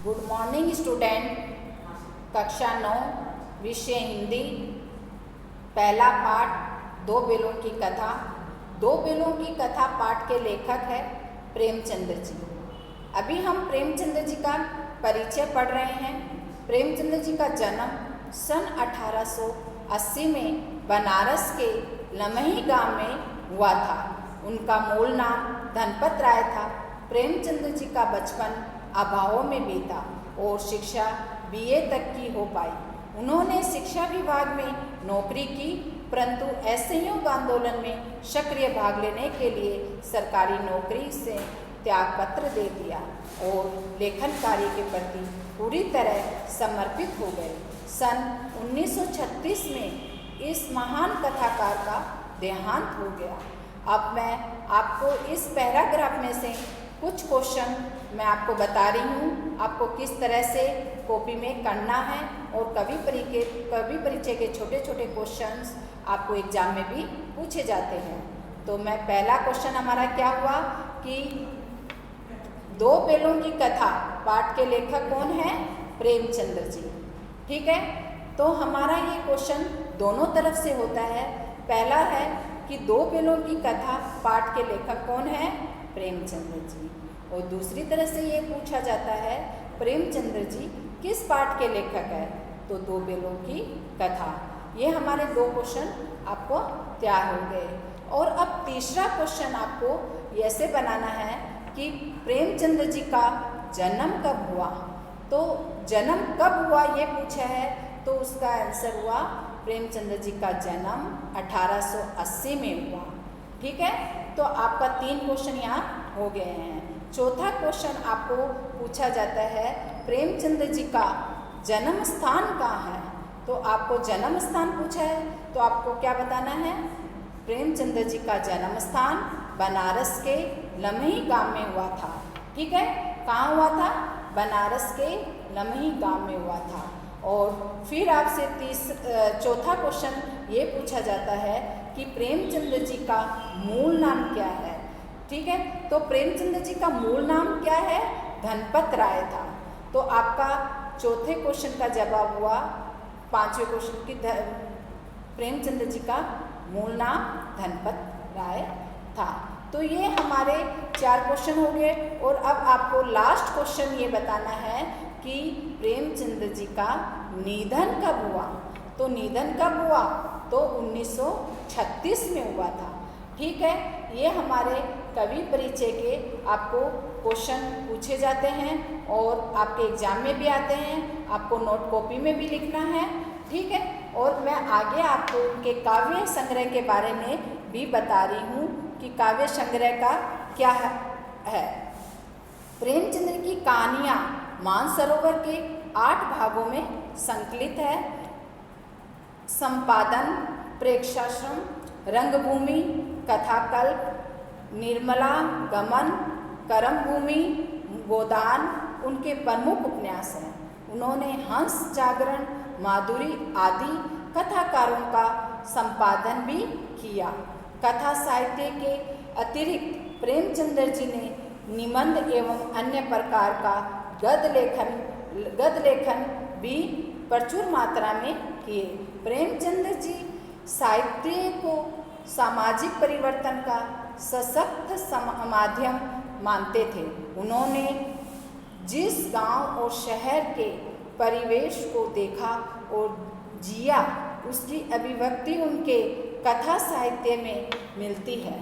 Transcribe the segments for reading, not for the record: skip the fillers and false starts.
Good morning student. कक्षा 9 विषय हिंदी, पहला पाठ दो बेलों की कथा। दो बेलों की कथा पाठ के लेखक है प्रेमचंद्र जी। अभी हम प्रेमचंद्र जी का परिचय पढ़ रहे हैं। प्रेमचंद्र जी का जन्म सन 1880 में बनारस के लमही गांव में हुआ था। उनका मूल नाम धनपत राय था। प्रेमचंद्र जी का बचपन अभावों में बीता और शिक्षा बीए तक की हो पाई। उन्होंने शिक्षा विभाग में नौकरी की, परंतु असहयोग आंदोलन में सक्रिय भाग लेने के लिए सरकारी नौकरी से त्यागपत्र दे दिया और लेखन कार्य के प्रति पूरी तरह समर्पित हो गए। सन 1936 में इस महान कथाकार का देहांत हो गया। अब मैं आपको इस पैराग्राफ में से कुछ क्वेश्चन मैं आपको बता रही हूँ, आपको किस तरह से कॉपी में करना है और कवि परिचय के छोटे छोटे क्वेश्चंस आपको एग्जाम में भी पूछे जाते हैं। तो मैं पहला क्वेश्चन हमारा क्या हुआ कि दो बेलों की कथा पाठ के लेखक कौन है? प्रेमचंद्र जी। ठीक है, तो हमारा ये क्वेश्चन दोनों तरफ से होता है। पहला है कि दो बेलों की कथा पाठ के लेखक कौन है? प्रेमचंद्र जी। और दूसरी तरह से ये पूछा जाता है प्रेमचंद्र जी किस पाठ के लेखक है? तो दो बेलों की कथा। ये हमारे दो क्वेश्चन आपको तैयार हो गए। और अब तीसरा क्वेश्चन आपको ऐसे बनाना है कि प्रेमचंद्र जी का जन्म कब हुआ? तो जन्म कब हुआ ये पूछा है, तो उसका आंसर हुआ प्रेमचंद्र जी का जन्म 1880 में हुआ। ठीक है, तो आपका 3 क्वेश्चन यहाँ हो गए हैं। चौथा क्वेश्चन आपको पूछा जाता है प्रेमचंद्र जी का जन्म स्थान कहाँ है? तो आपको जन्म स्थान पूछा है, तो आपको क्या बताना है? प्रेमचंद्र जी का जन्म स्थान बनारस के लमही गांव में हुआ था। ठीक है, कहाँ हुआ था? बनारस के लमही गांव में हुआ था। और फिर आपसे चौथा क्वेश्चन ये पूछा जाता है कि प्रेमचंद्र जी का मूल नाम क्या है? ठीक है, तो प्रेमचंद्र जी का मूल नाम क्या है? धनपत राय था। तो आपका चौथे क्वेश्चन का जवाब हुआ 5वें क्वेश्चन की प्रेमचंद्र जी का मूल नाम धनपत राय था। तो ये हमारे 4 क्वेश्चन हो गए। और अब आपको लास्ट क्वेश्चन ये बताना है कि प्रेमचंद्र जी का निधन कब हुआ? तो निधन कब हुआ? तो 1936 में हुआ था। ठीक है, ये हमारे कवि परिचय के आपको क्वेश्चन पूछे जाते हैं और आपके एग्जाम में भी आते हैं, आपको नोट कॉपी में भी लिखना है। ठीक है, और मैं आगे आपको उनके काव्य संग्रह के बारे में भी बता रही हूँ कि काव्य संग्रह का क्या है। प्रेमचंद्र की कहानियाँ मानसरोवर के 8 भागों में संकलित है। संपादन प्रेक्षाश्रम, रंगभूमि, कथाकल्प, निर्मला, गमन, करमभूमि, गोदान उनके प्रमुख उपन्यास हैं। उन्होंने हंस, जागरण, माधुरी आदि कथाकारों का संपादन भी किया। कथा साहित्य के अतिरिक्त प्रेमचंद्र जी ने निबंध एवं अन्य प्रकार का गद्य लेखन भी प्रचुर मात्रा में किए। प्रेमचंद्र जी साहित्य को सामाजिक परिवर्तन का सशक्त माध्यम मानते थे। उन्होंने जिस गांव और शहर के परिवेश को देखा और जिया, उसकी अभिव्यक्ति उनके कथा साहित्य में मिलती है।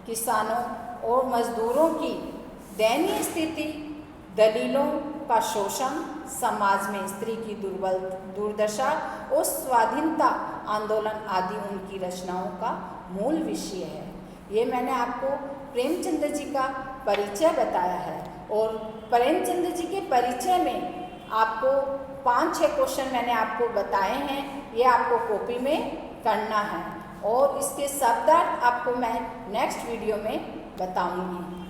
किसानों और मजदूरों की दयनीय स्थिति, दलीलों का शोषण, समाज में स्त्री की दुर्दशा और स्वाधीनता आंदोलन आदि उनकी रचनाओं का मूल विषय है। ये मैंने आपको प्रेमचंद्र जी का परिचय बताया है। और प्रेमचंद्र जी के परिचय में आपको 5-6 क्वेश्चन मैंने आपको बताए हैं, ये आपको कॉपी में करना है। और इसके शब्दार्थ आपको मैं नेक्स्ट वीडियो में बताऊंगी।